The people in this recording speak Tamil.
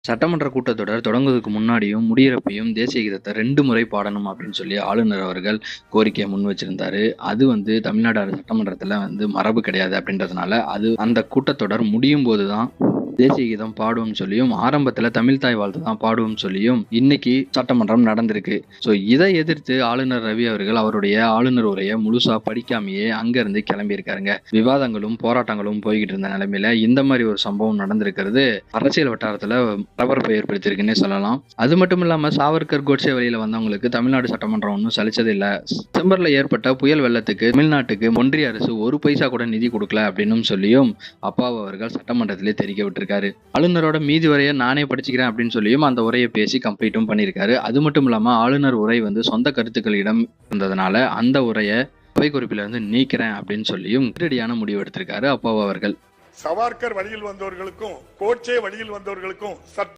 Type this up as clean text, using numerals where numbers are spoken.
சட்டமன்ற கூட்டத்தொடர் தொடங்குவதற்கு முன்னாடியும் முடியிறப்பையும் தேசிய கீதத்தை 2 முறை பாடணும் அப்படின்னு சொல்லி ஆளுநர் அவர்கள் கோரிக்கையை முன் வச்சிருந்தாரு. அது தமிழ்நாடு சட்டமன்றத்துல மரபு கிடையாது அப்படின்றதுனால அந்த கூட்டத்தொடர் முடியும் போதுதான் தேசிய கீதம் பாடுவோம் சொல்லியும் ஆரம்பத்துல தமிழ் தாய் வாழ்த்து தான் பாடுவோம் சொல்லியும் இன்னைக்கு சட்டமன்றம் நடந்திருக்கு. ஸோ இதை எதிர்த்து ஆளுநர் ரவி அவர்கள் அவருடைய ஆளுநர் உரையை முழுசா படிக்காமையே அங்கிருந்து கிளம்பி இருக்காருங்க. விவாதங்களும் போராட்டங்களும் போய்கிட்டு இருந்த நிலைமையில இந்த மாதிரி ஒரு சம்பவம் நடந்திருக்கிறது அரசியல் வட்டாரத்துல பரபரப்பை ஏற்படுத்தியிருக்குன்னே சொல்லலாம். அது மட்டும் இல்லாம சாவர்கர் கோட்சே வழியில வந்தவங்களுக்கு தமிழ்நாடு சட்டமன்றம் ஒன்றும் சலிச்சது இல்லை. டிசம்பர்ல ஏற்பட்ட புயல் வெள்ளத்துக்கு தமிழ்நாட்டுக்கு ஒன்றிய அரசு 1 பைசா கூட நிதி கொடுக்கல அப்படின்னு சொல்லியும் அப்பாவு அவர்கள் சட்டமன்றத்திலே தெரிவிக்க விட்டிருக்காரு. ஆளுநரோட மீதி உரையை நானே படிச்சுக்கிறேன் அப்படின்னு சொல்லியும் அந்த உரையை பேசி கம்ப்ளீட்டும் பண்ணியிருக்காரு. அது மட்டும் இல்லாம ஆளுநர் உரை சொந்த கருத்துக்களிடம் இருந்ததுனால அந்த உரையை அவை குறிப்பிலிருந்து நீக்கிறேன் அப்படின்னு சொல்லியும் நேரடியான முடிவு எடுத்திருக்காரு அப்பாவு அவர்கள். சவார்கர் வழியில் வந்தவர்களுக்கும் கோட்சே வழியில் வந்தவர்களுக்கும்